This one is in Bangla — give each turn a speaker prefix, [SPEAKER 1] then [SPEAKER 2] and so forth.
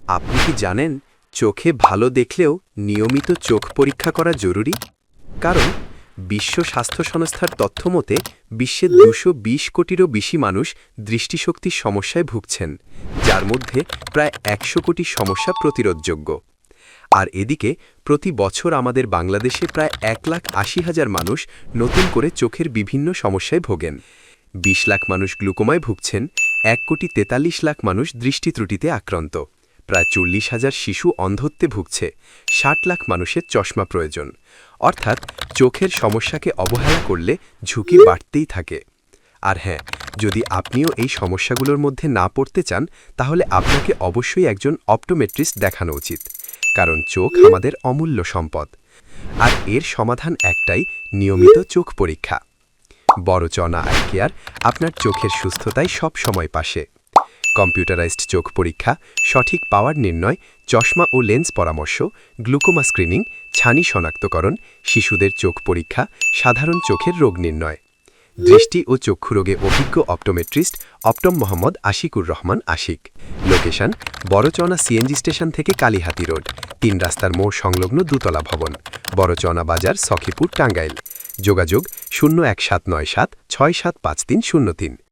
[SPEAKER 1] আপনি কি জানেন চোখে ভালো দেখলেও নিয়মিত চোখ পরীক্ষা করা জরুরি? কারণ বিশ্ব স্বাস্থ্য সংস্থার তথ্য মতে বিশ্বে ২২০ কোটিরও বেশি মানুষ দৃষ্টিশক্তির সমস্যায় ভুগছেন, যার মধ্যে প্রায় ১০০ কোটি সমস্যা প্রতিরোধযোগ্য। আর এদিকে প্রতি বছর আমাদের বাংলাদেশে প্রায় ১,৮০,০০০ মানুষ নতুন করে চোখের বিভিন্ন সমস্যায় ভোগেন। ২০ লাখ মানুষ গ্লুকোমায় ভুগছেন, ১,৪৩,০০,০০০ মানুষ দৃষ্টিত্রুটিতে আক্রান্ত, প্রায় ৪০,০০০ শিশু অন্ধত্বে ভুগছে, ৬০ লাখ মানুষের চশমা প্রয়োজন। অর্থাৎ চোখের সমস্যাকে অবহেলা করলে ঝুঁকি বাড়তেই থাকে। আর হ্যাঁ, যদি আপনিও এই সমস্যাগুলোর মধ্যে না পড়তে চান, তাহলে আপনাকে অবশ্যই একজন অপটোমেট্রিস্ট দেখানো উচিত। কারণ চোখ আমাদের অমূল্য সম্পদ। আর এর সমাধান একটাই, নিয়মিত চোখ পরীক্ষা। বড়চনা আই কেয়ার আপনার চোখের সুস্থতায় সব সময় পাশে। কম্পিউটারাইজড চোখ পরীক্ষা, সঠিক পাওয়ার নির্ণয়, চশমা ও লেন্স পরামর্শ, গ্লুকোমা স্ক্রিনিং, ছানি শনাক্তকরণ, শিশুদের চোখ পরীক্ষা, সাধারণ চোখের রোগ নির্ণয়। দৃষ্টি ও চক্ষু রোগে অভিজ্ঞ optometrist optom Mohammad Ashikur Rahman Ashik. Location Borochona CNG station থেকে কালীহাতি রোড, ৩ রাস্তার মোড় সংলগ্ন দুতলা ভবন, বড়চনা বাজার, সখিপুর, টাঙ্গাইল। যোগাযোগ 01797 675303।